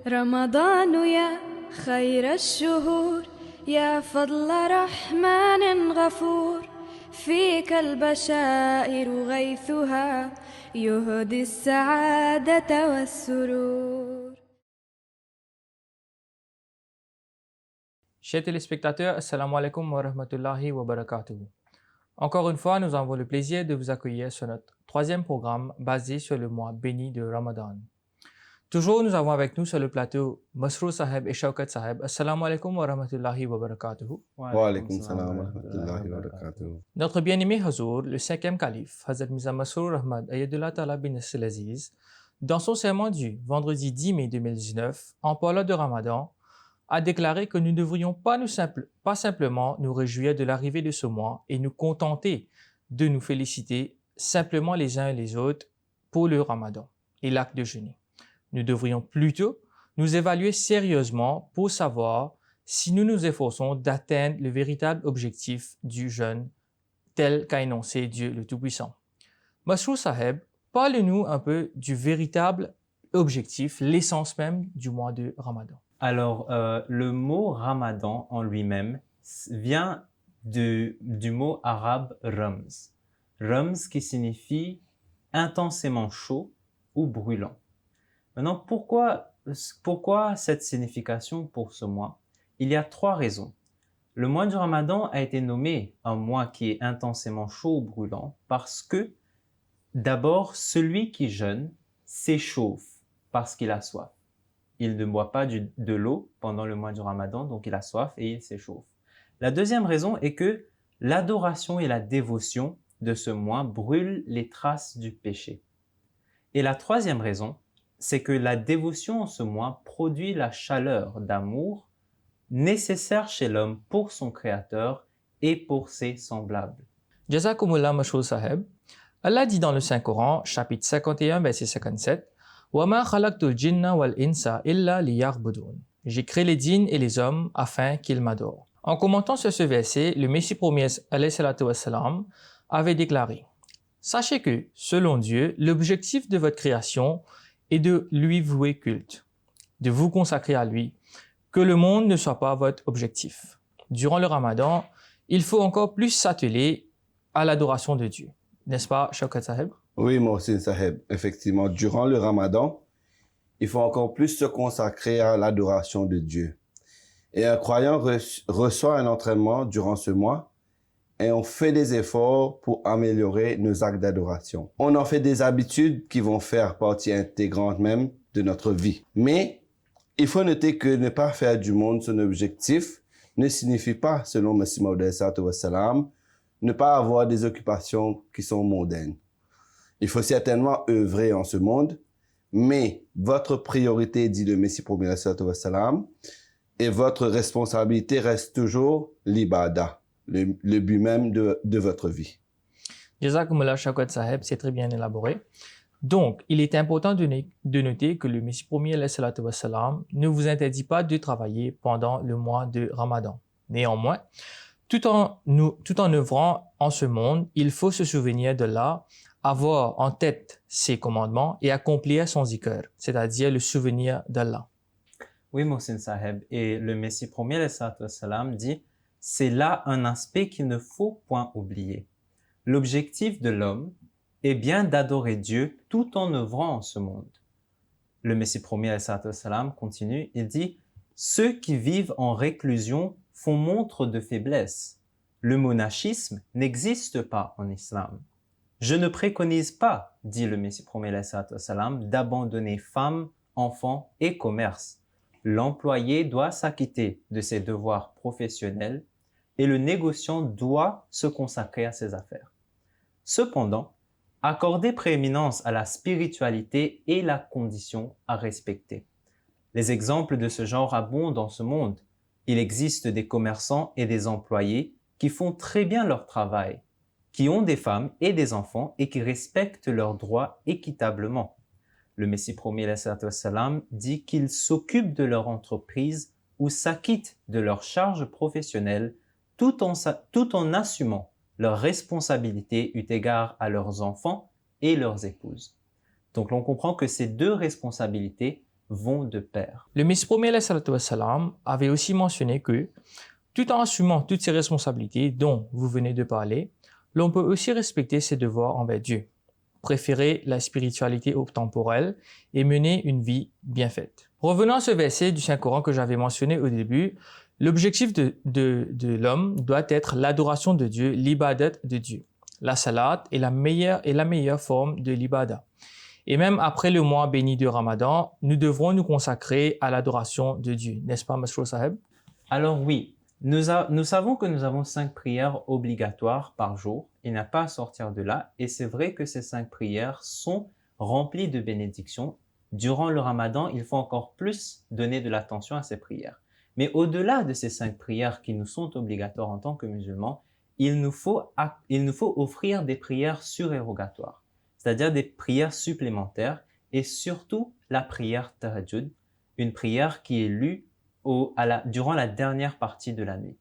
رمضان يا خير الشهور يا فضل رحمن غفور فيك البشائر غيثها يهدي السعادة والسرور. Chers téléspectateurs, assalamu alaikum wa rahmatullahi wa barakatuh. Encore une fois, nous avons le plaisir de vous accueillir sur notre troisième programme basé sur le mois béni de Ramadan. Toujours, nous avons avec nous sur le plateau Masroor Saheb et Shaukat Saheb. Assalamu alaikum wa rahmatullahi wa barakatuh. Wa alaykum salam wa rahmatullahi wa barakatuh. Notre bien-aimé Hazour, le cinquième calife, Hazrat Mirza Masroor Ahmad Ayadullah Ta'ala bin Nasir Aziz, dans son sermon du vendredi 10 mai 2019, en parlant de Ramadan, a déclaré que nous ne devrions pas simplement nous réjouir de l'arrivée de ce mois et nous contenter de nous féliciter simplement les uns et les autres pour le Ramadan et l'acte de jeûner. Nous devrions plutôt nous évaluer sérieusement pour savoir si nous nous efforçons d'atteindre le véritable objectif du jeûne tel qu'a énoncé Dieu le Tout-Puissant. Masroor Saheb, parle-nous un peu du véritable objectif, l'essence même du mois de Ramadan. Alors, le mot Ramadan en lui-même vient du mot arabe Rams. Rams qui signifie intensément chaud ou brûlant. Maintenant, pourquoi cette signification pour ce mois? Il y a trois raisons. Le mois du Ramadan a été nommé un mois qui est intensément chaud ou brûlant parce que, d'abord, celui qui jeûne s'échauffe parce qu'il a soif. Il ne boit pas de l'eau pendant le mois du Ramadan, donc il a soif et il s'échauffe. La deuxième raison est que l'adoration et la dévotion de ce mois brûlent les traces du péché. Et la troisième raison, c'est que la dévotion en ce mois produit la chaleur d'amour nécessaire chez l'homme pour son Créateur et pour ses semblables. Jazakumullah Masroor Saheb. Allah dit dans le Saint-Coran, chapitre 51, verset 57, وَمَا خَلَقْتُ الْجِنَّ وَالْإِنسَ إِلَّا لِيَعْبُدُونَ. J'ai créé les djinns et les hommes afin qu'ils m'adorent. En commentant sur ce verset, le Messie premier alayhi salatu wassalam, avait déclaré: Sachez que, selon Dieu, l'objectif de votre création est de lui vouer culte, de vous consacrer à lui, que le monde ne soit pas votre objectif. Durant le Ramadan, il faut encore plus s'atteler à l'adoration de Dieu. N'est-ce pas, Shaukat Saheb? Oui, Mohsin Saheb, effectivement, durant le Ramadan, il faut encore plus se consacrer à l'adoration de Dieu. Et un croyant reçoit un entraînement durant ce mois et on fait des efforts pour améliorer nos actes d'adoration. On en fait des habitudes qui vont faire partie intégrante même de notre vie. Mais il faut noter que ne pas faire du monde son objectif ne signifie pas, selon Messie Maud salam, ne pas avoir des occupations qui sont mondaines. Il faut certainement œuvrer en ce monde, mais votre priorité, dit le Messie premier salam, et votre responsabilité reste toujours l'ibada, le but même de votre vie. Jazakumullah Shaukat Saheb, c'est très bien élaboré. Donc, il est important de noter que le Messie premier alayhi salatu wassalam ne vous interdit pas de travailler pendant le mois de Ramadan. Néanmoins, tout en œuvrant en ce monde, il faut se souvenir de là, avoir en tête ses commandements et accomplir son zikr, c'est-à-dire le souvenir d'Allah. Oui, Mohsin Saheb, et le Messie premier alayhi salam dit, c'est là un aspect qu'il ne faut point oublier. L'objectif de l'homme est bien d'adorer Dieu tout en œuvrant en ce monde. Le Messie premier alayhi salam continue, il dit, ceux qui vivent en réclusion font montre de faiblesse. Le monachisme n'existe pas en islam. Je ne préconise pas, dit le Messie premier alayhi salam, d'abandonner femmes, enfants et commerce. L'employé doit s'acquitter de ses devoirs professionnels et le négociant doit se consacrer à ses affaires. Cependant, accorder prééminence à la spiritualité est la condition à respecter. Les exemples de ce genre abondent dans ce monde. Il existe des commerçants et des employés qui font très bien leur travail, qui ont des femmes et des enfants et qui respectent leurs droits équitablement. Le Messie premier alayhi salam dit qu'ils s'occupent de leur entreprise ou s'acquittent de leurs charges professionnelles tout en assumant leurs responsabilités eu égard à leurs enfants et leurs épouses. Donc l'on comprend que ces deux responsabilités vont de pair. Le Messie premier alayhi salatu wassalam, avait aussi mentionné que, tout en assumant toutes ces responsabilités dont vous venez de parler, l'on peut aussi respecter ses devoirs envers Dieu, préférer la spiritualité au temporel et mener une vie bien faite. Revenons à ce verset du Saint-Coran que j'avais mentionné au début. L'objectif de l'homme doit être l'adoration de Dieu, l'ibadat de Dieu. La salat est la meilleure forme de l'ibadah. Et même après le mois béni de Ramadan, nous devrons nous consacrer à l'adoration de Dieu. N'est-ce pas, Masrour Saheb? Alors oui, nous savons que nous avons 5 prières obligatoires par jour. Il n'y a pas à sortir de là. Et c'est vrai que ces 5 prières sont remplies de bénédictions. Durant le Ramadan, il faut encore plus donner de l'attention à ces prières. Mais au-delà de ces 5 prières qui nous sont obligatoires en tant que musulmans, il nous faut offrir des prières surérogatoires, c'est-à-dire des prières supplémentaires et surtout la prière tahajjud, une prière qui est lue durant la dernière partie de la nuit.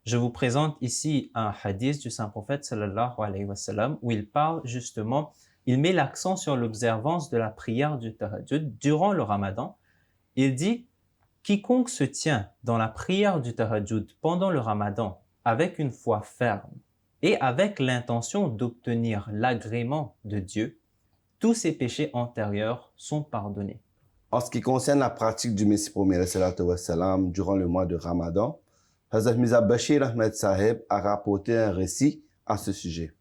Je vous présente ici un hadith du Saint-Prophète sallallahu alayhi wa sallam où il parle justement, il met l'accent sur l'observance de la prière du tahajjud durant le Ramadan. Il dit « Quiconque se tient dans la prière du tahajjud pendant le Ramadan avec une foi ferme et avec l'intention d'obtenir l'agrément de Dieu, tous ses péchés antérieurs sont pardonnés. » En ce qui concerne la pratique du Messie premier alayhi salatu wassalam durant le mois de Ramadan, Hazrat Mirza Bashir Ahmed Saheb a rapporté un récit à ce sujet.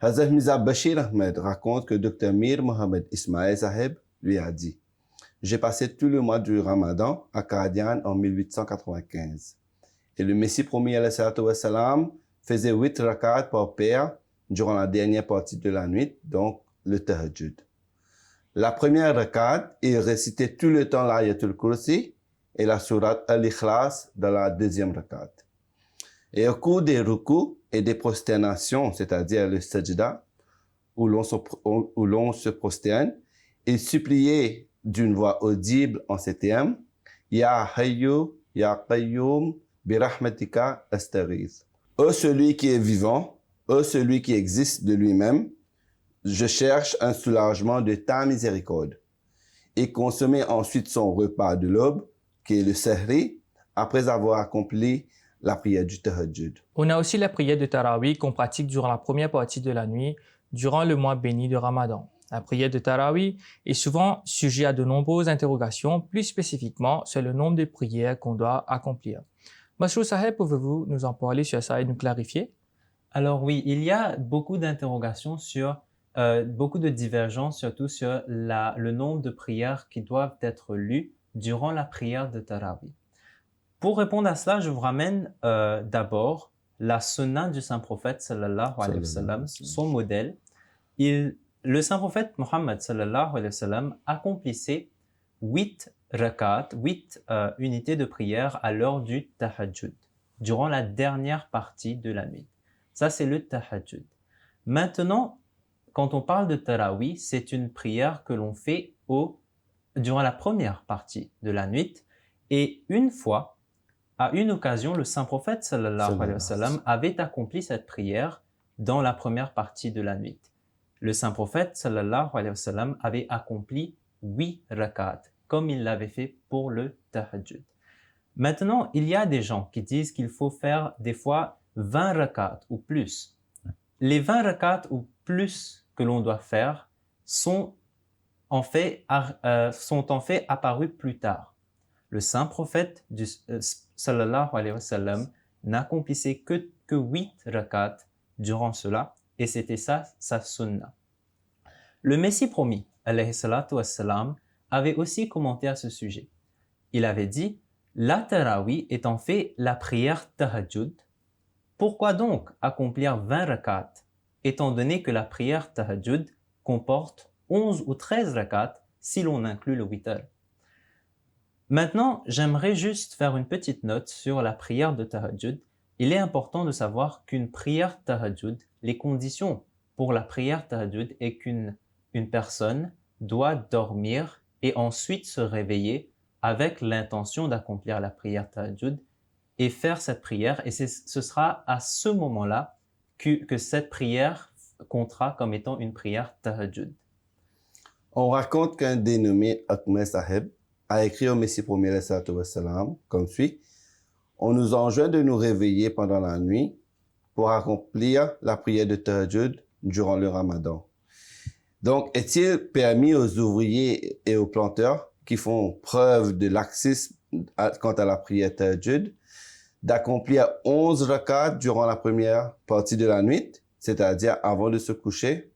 Hazrat Mirza Bashir Ahmed raconte que Dr Mir Mohamed Ismail Saheb lui a dit « J'ai passé tout le mois du Ramadan à Qadian en 1895. Et le Messie premier alayhi salatu wassalam faisait 8 rakats par paire durant la dernière partie de la nuit, donc le tahajjud. La première rakat, il récitait tout le temps l'Ayatul Kursi et la sourate Al-Ikhlas dans la deuxième rakat. Et au cours des rukus et des prosternations, c'est-à-dire le sajda, où l'on se prosterne, il suppliait d'une voix audible en ces termes « Ya Hayyu, Ya Qayyum, Birahmatika Astaghith » Ô celui qui est vivant, ô celui qui existe de lui-même, je cherche un soulagement de ta miséricorde. Et consommait ensuite son repas de l'aube, qui est le sahri, après avoir accompli la prière du tahajjud. On a aussi la prière de Tarawih qu'on pratique durant la première partie de la nuit, durant le mois béni de Ramadan. La prière de Tarawih est souvent sujet à de nombreuses interrogations, plus spécifiquement sur le nombre de prières qu'on doit accomplir. Masrour Saheb, pouvez-vous nous en parler sur ça et nous clarifier? Alors oui, il y a beaucoup d'interrogations beaucoup de divergences, surtout sur le nombre de prières qui doivent être lues durant la prière de Tarawih. Pour répondre à cela, je vous ramène d'abord la sunna du Saint-Prophète sallallahu alayhi wa sallam, son modèle. Le Saint-Prophète Mohammed sallallahu alayhi wa sallam accomplissait 8 rakats, 8 unités de prière à l'heure du tahajjud, durant la dernière partie de la nuit. Ça, c'est le tahajjud. Maintenant, quand on parle de Tarawih, c'est une prière que l'on fait durant la première partie de la nuit. Et une fois, à une occasion, le Saint-Prophète sallallahu alayhi wa sallam avait accompli cette prière dans la première partie de la nuit. Le Saint-Prophète sallallahu alayhi wa sallam avait accompli 8 rakats, comme il l'avait fait pour le tahajjud. Maintenant, il y a des gens qui disent qu'il faut faire des fois 20 rakats ou plus. Les 20 rakats ou plus que l'on doit faire sont en fait apparus plus tard. Le saint prophète sallallahu alayhi wa sallam n'accomplissait que 8 rakats durant cela et c'était ça sa sunna. Le Messie promis alayhi salatu wassalam avait aussi commenté à ce sujet. Il avait dit « La tarawih est en fait la prière tahajjud. Pourquoi donc accomplir 20 rakats étant donné que la prière tahajjud comporte 11 ou 13 rakats si l'on inclut le witr. » Maintenant, j'aimerais juste faire une petite note sur la prière de tahajjud. Il est important de savoir qu'une prière tahajjud, les conditions pour la prière tahajjud est qu'une personne doit dormir et ensuite se réveiller avec l'intention d'accomplir la prière tahajjud et faire cette prière. Et ce sera à ce moment-là que cette prière comptera comme étant une prière tahajjud. On raconte qu'un dénommé Ahmed Saheb a écrit au Messie premier wassalam, comme suit: on nous enjoint de nous réveiller pendant la nuit pour accomplir la prière de Tahajjud durant le Ramadan. Donc, est-il permis aux ouvriers et aux planteurs qui font preuve de laxisme quant à la prière Tahajjud d'accomplir 11 rakats durant la première partie de la nuit, c'est-à-dire avant de se coucher?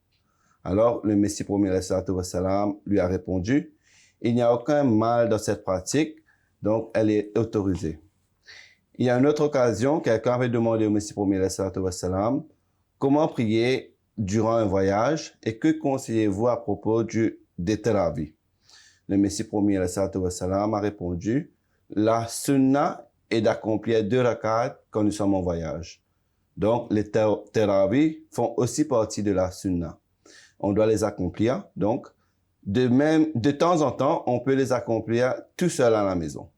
Alors, le Messie premier wassalam, lui a répondu: il n'y a aucun mal dans cette pratique, donc elle est autorisée. Il y a une autre occasion, quelqu'un avait demandé au Messie premier wassalam comment prier durant un voyage et que conseillez-vous à propos des Tarawih? Le Messie premier wassalam a répondu: la sunna est d'accomplir 2 rakats quand nous sommes en voyage. Donc, les Tarawih font aussi partie de la sunna. On doit les accomplir. Donc, de temps en temps, on peut les accomplir tout seul à la maison.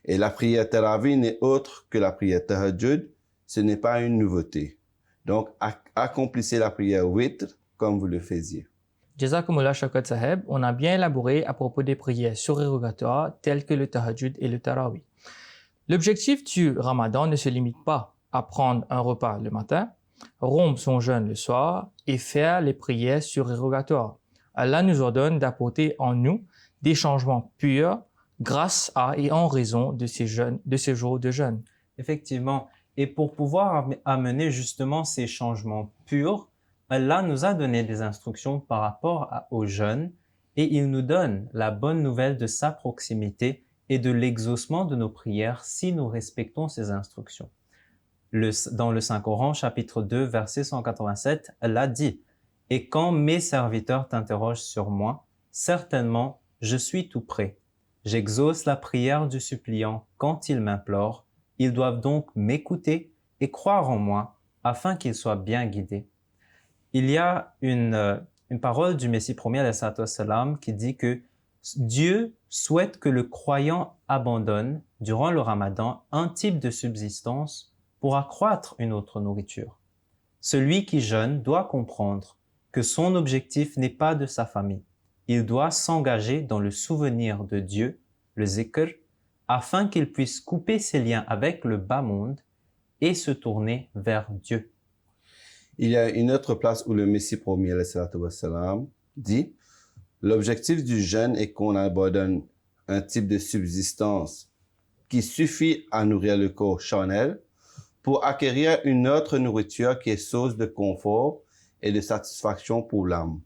Et la prière Tarawih n'est autre que la prière Tahajjud. Ce n'est pas une nouveauté. Donc, accomplissez la prière witr comme vous le faisiez. Jazakumullah Shaukat Saheb, on a bien élaboré à propos des prières surérogatoires telles que le Tahajjud et le Tarawih. L'objectif du Ramadan ne se limite pas à prendre un repas le matin, rompre son jeûne le soir et faire les prières surérogatoires. Allah nous ordonne d'apporter en nous des changements purs grâce à et en raison de ces jours de jeûne. Effectivement. Et pour pouvoir amener justement ces changements purs, Allah nous a donné des instructions par rapport au jeûne et il nous donne la bonne nouvelle de sa proximité et de l'exaucement de nos prières si nous respectons ces instructions. Dans le Saint-Coran, chapitre 2, verset 187, Allah dit: « Et quand mes serviteurs t'interrogent sur moi, certainement, je suis tout prêt. J'exauce la prière du suppliant quand il m'implore. Ils doivent donc m'écouter et croire en moi afin qu'ils soient bien guidés. » Il y a une parole du Messie premier salam qui dit que Dieu souhaite que le croyant abandonne durant le Ramadan un type de subsistance pour accroître une autre nourriture. Celui qui jeûne doit comprendre que son objectif n'est pas de sa famille. Il doit s'engager dans le souvenir de Dieu, le zikr, afin qu'il puisse couper ses liens avec le bas monde et se tourner vers Dieu. Il y a une autre place où le Messie premier wassalam, dit: l'objectif du jeûne est qu'on abandonne un type de subsistance qui suffit à nourrir le corps charnel pour acquérir une autre nourriture qui est source de confort et de satisfaction pour l'âme.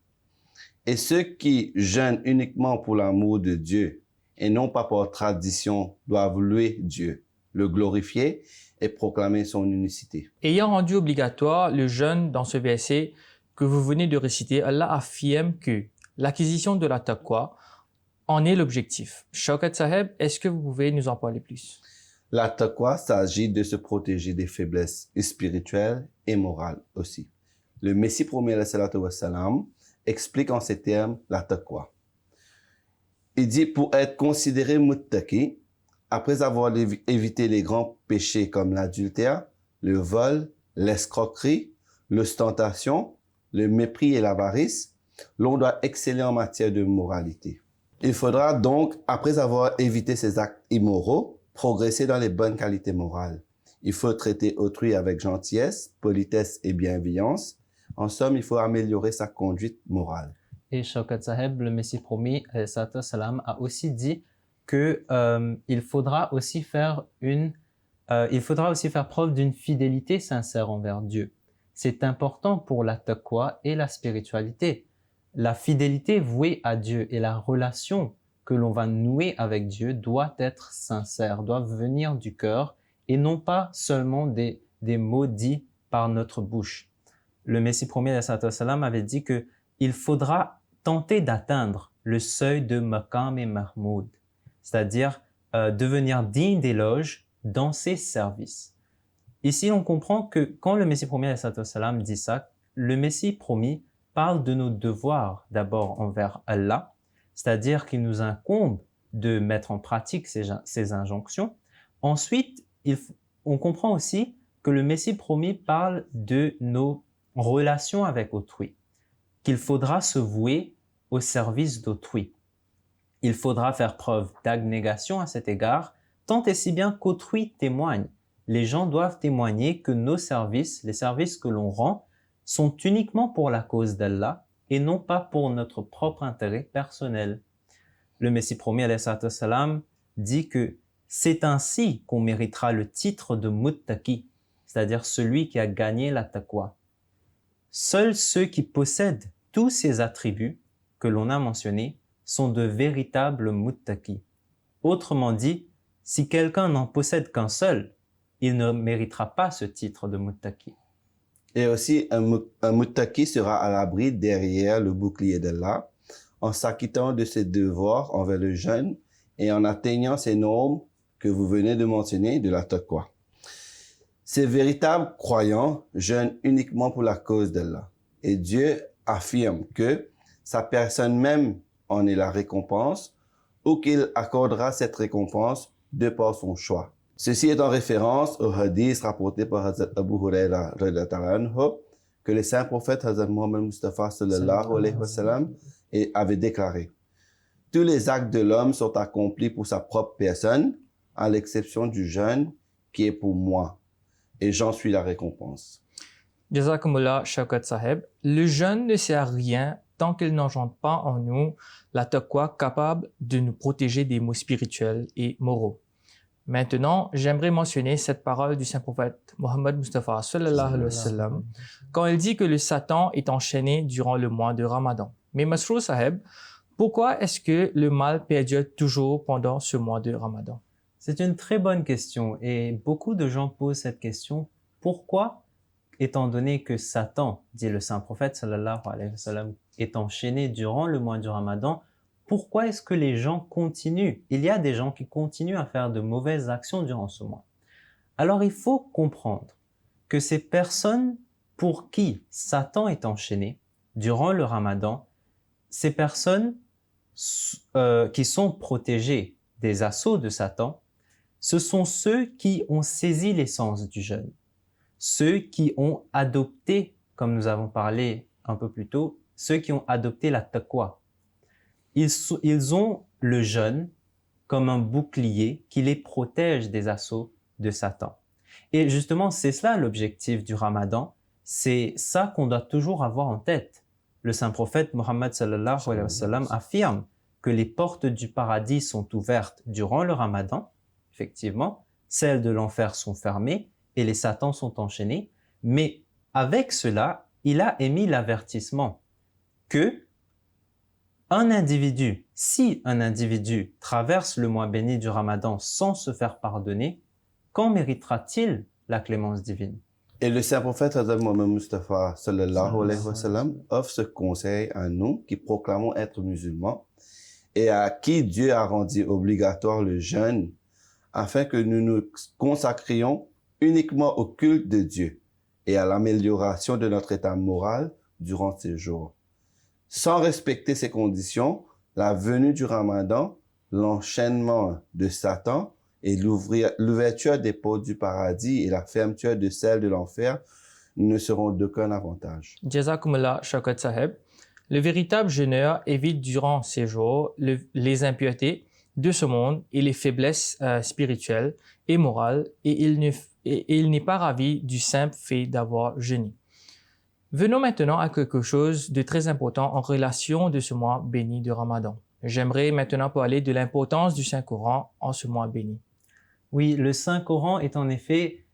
Et ceux qui jeûnent uniquement pour l'amour de Dieu et non pas par tradition doivent louer Dieu, le glorifier et proclamer son unicité. Ayant rendu obligatoire le jeûne dans ce verset que vous venez de réciter, Allah affirme que l'acquisition de la taqwa en est l'objectif. Shaukat Saheb, est-ce que vous pouvez nous en parler plus? La taqwa s'agit de se protéger des faiblesses spirituelles et morales aussi. Le Messie premier wassalam, explique en ces termes la taqwa. Il dit: pour être considéré muttaqi, après avoir évité les grands péchés comme l'adultère, le vol, l'escroquerie, l'ostentation, le mépris et l'avarice, l'on doit exceller en matière de moralité. Il faudra donc, après avoir évité ces actes immoraux, progresser dans les bonnes qualités morales. Il faut traiter autrui avec gentillesse, politesse et bienveillance. En somme, il faut améliorer sa conduite morale. Et Shaukat Saheb, le Messie promis, salam, a aussi dit que il faudra aussi faire preuve d'une fidélité sincère envers Dieu. C'est important pour la taqwa et la spiritualité. La fidélité vouée à Dieu et la relation que l'on va nouer avec Dieu doit être sincère, doit venir du cœur et non pas seulement des mots dits par notre bouche. Le Messie premier salam avait dit que il faudra tenter d'atteindre le seuil de Maqam et Mahmoud, c'est-à-dire devenir digne d'éloge dans ses services. Ici, on comprend que quand le Messie premier salam dit ça, le Messie promis parle de nos devoirs d'abord envers Allah, c'est-à-dire qu'il nous incombe de mettre en pratique ces injonctions. Ensuite, on comprend aussi que le Messie promis parle de nos relations avec autrui, qu'il faudra se vouer au service d'autrui. Il faudra faire preuve d'abnégation à cet égard, tant et si bien qu'autrui témoigne. Les gens doivent témoigner que nos services, les services que l'on rend, sont uniquement pour la cause d'Allah et non pas pour notre propre intérêt personnel. Le Messie promis, alayhi salatu wassalam, dit que c'est ainsi qu'on méritera le titre de muttaqi, c'est-à-dire celui qui a gagné la taqwa. Seuls ceux qui possèdent tous ces attributs que l'on a mentionnés sont de véritables muttaqi. Autrement dit, si quelqu'un n'en possède qu'un seul, il ne méritera pas ce titre de muttaqi. Et aussi, un muttaqi sera à l'abri derrière le bouclier d'Allah, en s'acquittant de ses devoirs envers le jeûne et en atteignant ces normes que vous venez de mentionner de la taqwa. Ces véritables croyants jeûnent uniquement pour la cause d'Allah. Et Dieu affirme que sa personne même en est la récompense ou qu'il accordera cette récompense de par son choix. Ceci est en référence au hadith rapporté par Hazrat Abu Huraira que le saint prophète Hazrat Muhammad Mustafa sallallahu alayhi wa sallam avait déclaré: tous les actes de l'homme sont accomplis pour sa propre personne, à l'exception du jeûne qui est pour moi, et j'en suis la récompense. Jazakumullah Shaukat Saheb, le jeûne ne sert à rien tant qu'il n'engendre pas en nous la taqwa capable de nous protéger des maux spirituels et moraux. Maintenant, j'aimerais mentionner cette parole du saint prophète Muhammad Mustafa sallallahu alayhi wa sallam quand il dit que le Satan est enchaîné durant le mois de Ramadan. Mais Masrour Saheb, pourquoi est-ce que le mal perdure toujours pendant ce mois de Ramadan? C'est une très bonne question et beaucoup de gens posent cette question. Pourquoi, étant donné que Satan, dit le saint prophète sallallahu alayhi wa sallam, est enchaîné durant le mois du Ramadan, pourquoi est-ce que les gens continuent? Il y a des gens qui continuent à faire de mauvaises actions durant ce mois. Alors il faut comprendre que ces personnes pour qui Satan est enchaîné durant le Ramadan, ces personnes qui sont protégées des assauts de Satan, ce sont ceux qui ont saisi l'essence du jeûne, ceux qui ont adopté, comme nous avons parlé un peu plus tôt, ceux qui ont adopté la taqwa. Ils ont le jeûne comme un bouclier qui les protège des assauts de Satan. Et justement, c'est cela l'objectif du Ramadan, c'est ça qu'on doit toujours avoir en tête. Le saint prophète Muhammad sallallahu alayhi wa sallam affirme que les portes du paradis sont ouvertes durant le Ramadan, effectivement, celles de l'enfer sont fermées et les satans sont enchaînés, mais avec cela, il a émis l'avertissement que si un individu traverse le mois béni du Ramadan sans se faire pardonner, quand méritera-t-il la clémence divine? Et le saint prophète Hazrat Muhammad Mustafa sallallahu alayhi wa sallam offre ce conseil à nous qui proclamons être musulmans et à qui Dieu a rendu obligatoire le jeûne afin que nous nous consacrions uniquement au culte de Dieu et à l'amélioration de notre état moral durant ces jours. Sans respecter ces conditions, la venue du Ramadan, l'enchaînement de Satan et l'ouverture des portes du paradis et la fermeture de celles de l'enfer ne seront d'aucun avantage. Jazakumullah Shaukat Saheb, le véritable jeûneur évite durant ces jours les impuretés de ce monde et les faiblesses spirituelles et morales et il n'est pas ravi du simple fait d'avoir jeûné. Venons maintenant à quelque chose de très important en relation de ce mois béni de Ramadan. J'aimerais maintenant parler de l'importance du Saint-Coran en ce mois béni. Oui, le Saint-Coran est en effet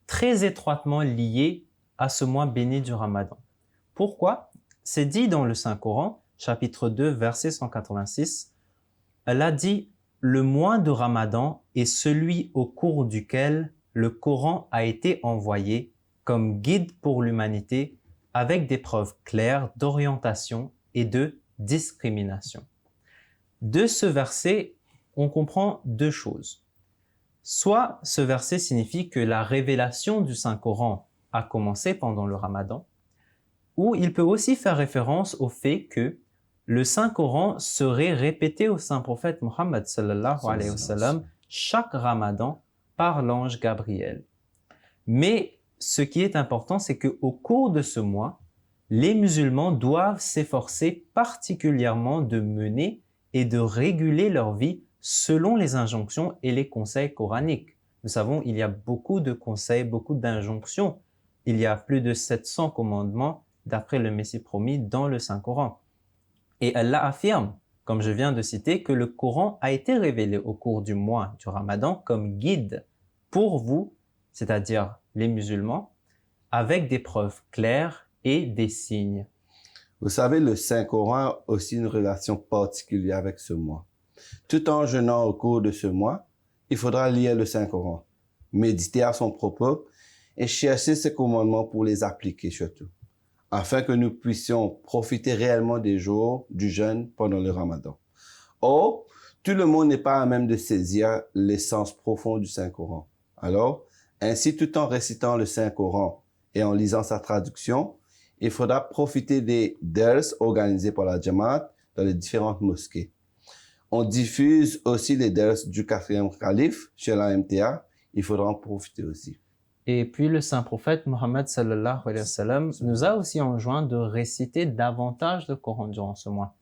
très étroitement lié à ce mois béni du Ramadan. Pourquoi? C'est dit dans le Saint-Coran, chapitre 2, verset 186, Allah dit « Le mois de Ramadan est celui au cours duquel le Coran a été envoyé comme guide pour l'humanité avec des preuves claires d'orientation et de discrimination. » De ce verset, on comprend deux choses. Soit ce verset signifie que la révélation du Saint-Coran a commencé pendant le Ramadan, ou il peut aussi faire référence au fait que le Saint-Coran serait répété au Saint-Prophète Muhammad sallallahu alayhi wa sallam chaque Ramadan par l'ange Gabriel. Mais ce qui est important, c'est qu'au cours de ce mois, les musulmans doivent s'efforcer particulièrement de mener et de réguler leur vie selon les injonctions et les conseils coraniques. Nous savons, il y a beaucoup de conseils, beaucoup d'injonctions. Il y a plus de 700 commandements d'après le Messie promis dans le Saint-Coran. Et Allah affirme, comme je viens de citer, que le Coran a été révélé au cours du mois du Ramadan comme guide pour vous, c'est-à-dire les musulmans, avec des preuves claires et des signes. Vous savez, le Saint-Coran a aussi une relation particulière avec ce mois. Tout en jeûnant au cours de ce mois, il faudra lire le Saint-Coran, méditer à son propos et chercher ses commandements pour les appliquer surtout, afin que nous puissions profiter réellement des jours du jeûne pendant le Ramadan. Or, tout le monde n'est pas à même de saisir l'essence profonde du Saint-Coran. Alors, ainsi, tout en récitant le Saint-Coran et en lisant sa traduction, il faudra profiter des dars organisés par la Jamaat dans les différentes mosquées. On diffuse aussi les dars du 4e calife chez la MTA. Il faudra en profiter aussi. Et puis le saint prophète Mohammed sallallahu alayhi wa sallam nous a aussi enjoint de réciter davantage le Coran durant ce mois.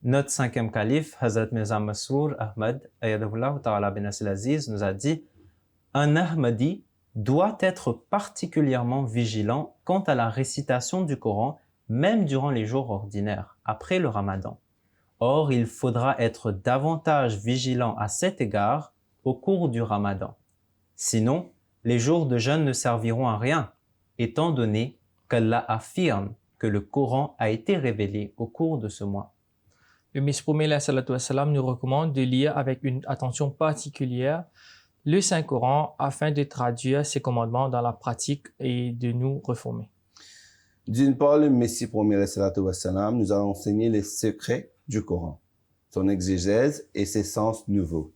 Notre 5e calife, Hazrat Mirza Masroor Ahmad, ayadahullah ta'ala bin Aziz, nous a dit « Un Ahmadi doit être particulièrement vigilant quant à la récitation du Coran, même durant les jours ordinaires, après le Ramadan. Or, il faudra être davantage vigilant à cet égard au cours du Ramadan. Sinon, les jours de jeûne ne serviront à rien, étant donné qu'Allah affirme que le Coran a été révélé au cours de ce mois. Le Messie promis nous recommande de lire avec une attention particulière le Saint-Coran afin de traduire ses commandements dans la pratique et de nous reformer. D'une part, le Messie promis nous a enseigné les secrets du Coran, son exégèse et ses sens nouveaux.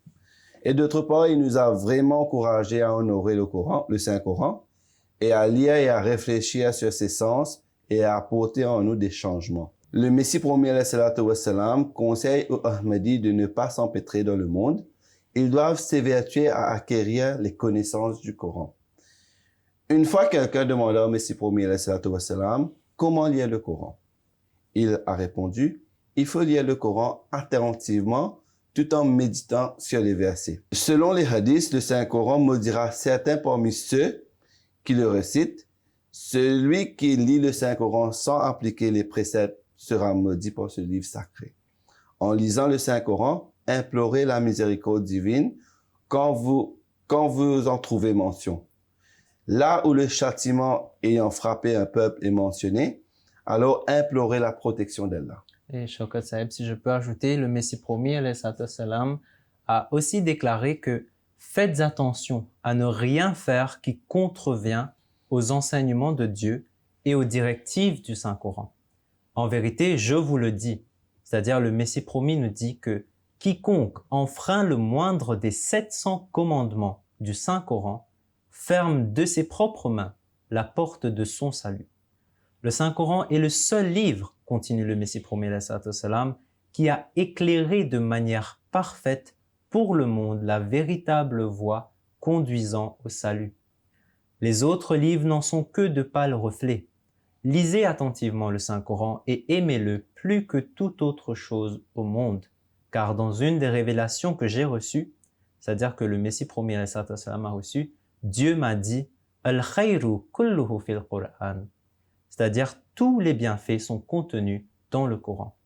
Et d'autre part, il nous a vraiment encouragé à honorer le Coran, le Saint-Coran, et à lire et à réfléchir sur ses sens et à apporter en nous des changements. Le Messie promis conseille aux Ahmadis de ne pas s'empêtrer dans le monde. Ils doivent s'évertuer à acquérir les connaissances du Coran. Une fois, quelqu'un demanda au Messie promis comment lire le Coran. Il a répondu, il faut lire le Coran attentivement tout en méditant sur les versets. Selon les hadiths, le Saint-Coran maudira certains parmi ceux qui le récitent. Celui qui lit le Saint-Coran sans appliquer les préceptes sera maudit par ce livre sacré. En lisant le Saint-Coran, implorez la miséricorde divine quand vous en trouvez mention. Là où le châtiment ayant frappé un peuple est mentionné, alors implorez la protection d'Allah. Et Shaukat Sahib, si je peux ajouter, le Messie promis, alayhi salam, a aussi déclaré que faites attention à ne rien faire qui contrevient aux enseignements de Dieu et aux directives du Saint-Coran. En vérité, je vous le dis, c'est-à-dire le Messie promis nous dit que quiconque enfreint le moindre des 700 commandements du Saint-Coran ferme de ses propres mains la porte de son salut. Le Saint-Coran est le seul livre, continue le Messie promis, qui a éclairé de manière parfaite pour le monde la véritable voie conduisant au salut. Les autres livres n'en sont que de pâles reflets. Lisez attentivement le Saint-Coran et aimez-le plus que toute autre chose au monde. Car dans une des révélations que j'ai reçues, c'est-à-dire que le Messie promis a reçu, Dieu m'a dit « Al-khayru kulluhu fil Qur'an », c'est-à-dire tous les bienfaits sont contenus dans le Coran.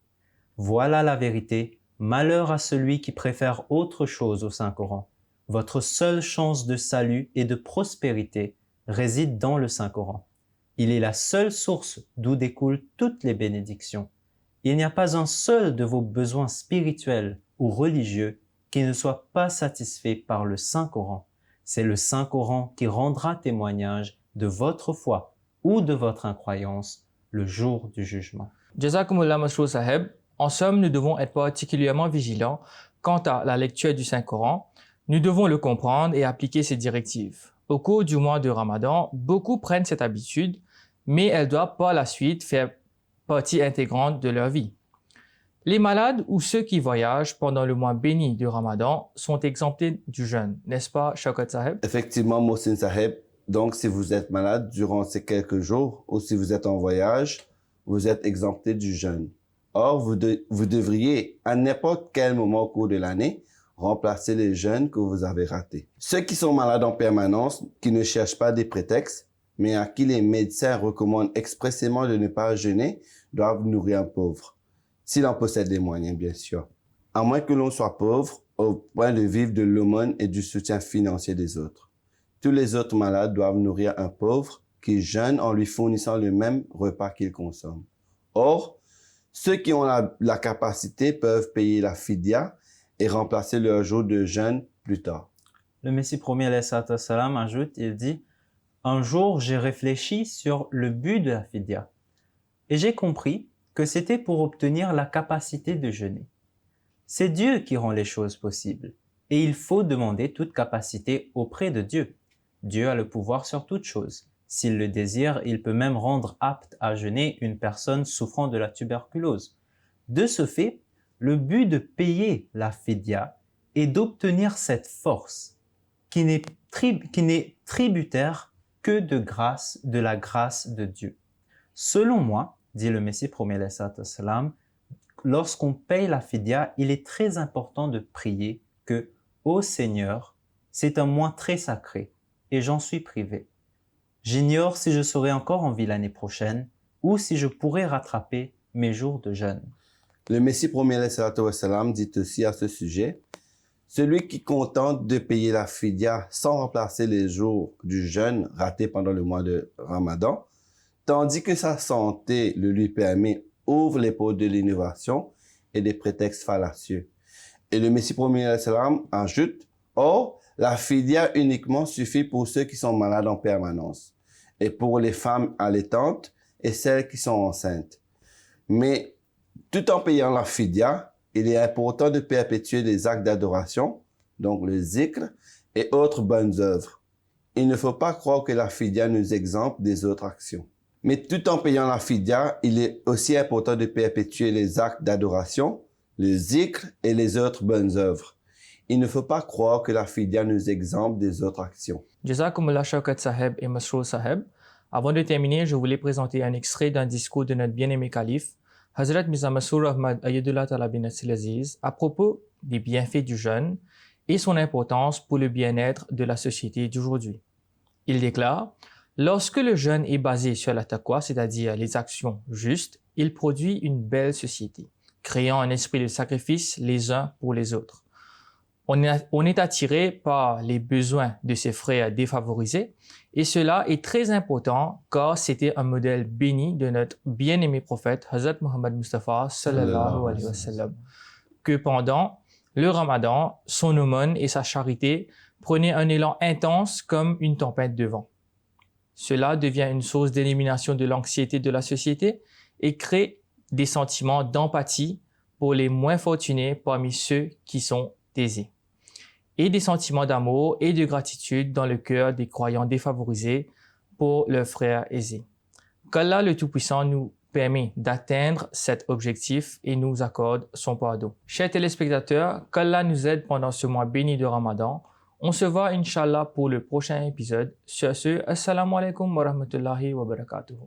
Voilà la vérité, malheur à celui qui préfère autre chose au Saint-Coran. Votre seule chance de salut et de prospérité réside dans le Saint-Coran. Il est la seule source d'où découlent toutes les bénédictions. Il n'y a pas un seul de vos besoins spirituels ou religieux qui ne soit pas satisfait par le Saint-Coran. C'est le Saint-Coran qui rendra témoignage de votre foi ou de votre incroyance le jour du jugement. Jazakumullah Masroor Sahib. En somme, nous devons être particulièrement vigilants quant à la lecture du Saint-Coran. Nous devons le comprendre et appliquer ses directives. Au cours du mois de Ramadan, beaucoup prennent cette habitude, mais elle doit par la suite faire partie intégrante de leur vie. Les malades ou ceux qui voyagent pendant le mois béni du Ramadan sont exemptés du jeûne, n'est-ce pas, Shaukat Sahib? Effectivement, Mohsin Sahib. Donc, si vous êtes malade durant ces quelques jours ou si vous êtes en voyage, vous êtes exemptés du jeûne. Or, vous devriez, à n'importe quel moment au cours de l'année, remplacer les jeûnes que vous avez ratés. Ceux qui sont malades en permanence, qui ne cherchent pas des prétextes, mais à qui les médecins recommandent expressément de ne pas jeûner, doivent nourrir un pauvre. S'il en possède les moyens, bien sûr. À moins que l'on soit pauvre, au point de vivre de l'aumône et du soutien financier des autres. Tous les autres malades doivent nourrir un pauvre qui jeûne en lui fournissant le même repas qu'il consomme. Or, ceux qui ont la capacité peuvent payer la fidya et remplacer leur jour de jeûne plus tard. Le Messie premier alayhi salam ajoute, il dit « Un jour, j'ai réfléchi sur le but de la fidya et j'ai compris que c'était pour obtenir la capacité de jeûner. C'est Dieu qui rend les choses possibles et il faut demander toute capacité auprès de Dieu. Dieu a le pouvoir sur toute chose. S'il le désire, il peut même rendre apte à jeûner une personne souffrant de la tuberculose. De ce fait, le but de payer la fidya est d'obtenir cette force qui n'est tributaire que de la grâce de Dieu. Selon moi, dit le Messie premier alayhi salam, lorsqu'on paye la fidya, il est très important de prier que « Ô Seigneur, c'est un mois très sacré et j'en suis privé. J'ignore si je serai encore en vie l'année prochaine ou si je pourrai rattraper mes jours de jeûne. » Le Messie premier alayhi salam dit aussi à ce sujet, « Celui qui contente de payer la fidya sans remplacer les jours du jeûne ratés pendant le mois de Ramadan, tandis que sa santé le lui permet, ouvre les portes de l'innovation et des prétextes fallacieux. » Et le Messie premier alayhi salam ajoute, « Or, la fidya uniquement suffit pour ceux qui sont malades en permanence et pour les femmes allaitantes et celles qui sont enceintes. Mais tout en payant la fidya, il est important de perpétuer les actes d'adoration, donc le zikr et autres bonnes œuvres. Il ne faut pas croire que la fidya nous exempte des autres actions. Mais tout en payant la fidya, il est aussi important de perpétuer les actes d'adoration, le zikr et les autres bonnes œuvres. Il ne faut pas croire que la fidya nous exempte des autres actions. Jazakumullah Shaukat Saheb et Masroor Saheb. Avant de terminer, je voulais présenter un extrait d'un discours de notre bien-aimé calife, Hazrat Mirza Masroor Ahmad Ayyadullah Ta'ala bin Nasir-Aziz, à propos des bienfaits du jeûne et son importance pour le bien-être de la société d'aujourd'hui. Il déclare « Lorsque le jeûne est basé sur la taqwa, c'est-à-dire les actions justes, il produit une belle société, créant un esprit de sacrifice les uns pour les autres. On est attiré par les besoins de ses frères défavorisés et cela est très important car c'était un modèle béni de notre bien-aimé prophète Hazrat Muhammad Mustafa sallallahu alayhi wa sallam, que pendant le Ramadan, son aumône et sa charité prenaient un élan intense comme une tempête de vent. Cela devient une source d'élimination de l'anxiété de la société et crée des sentiments d'empathie pour les moins fortunés parmi ceux qui sont aisés, et des sentiments d'amour et de gratitude dans le cœur des croyants défavorisés pour leurs frères aisés. Qu'Allah le Tout-Puissant nous permet d'atteindre cet objectif et nous accorde son pardon. Chers téléspectateurs, qu'Allah nous aide pendant ce mois béni de Ramadan. On se voit Inch'Allah pour le prochain épisode. Sur ce, Assalamu alaikum wa rahmatullahi wa barakatuhu.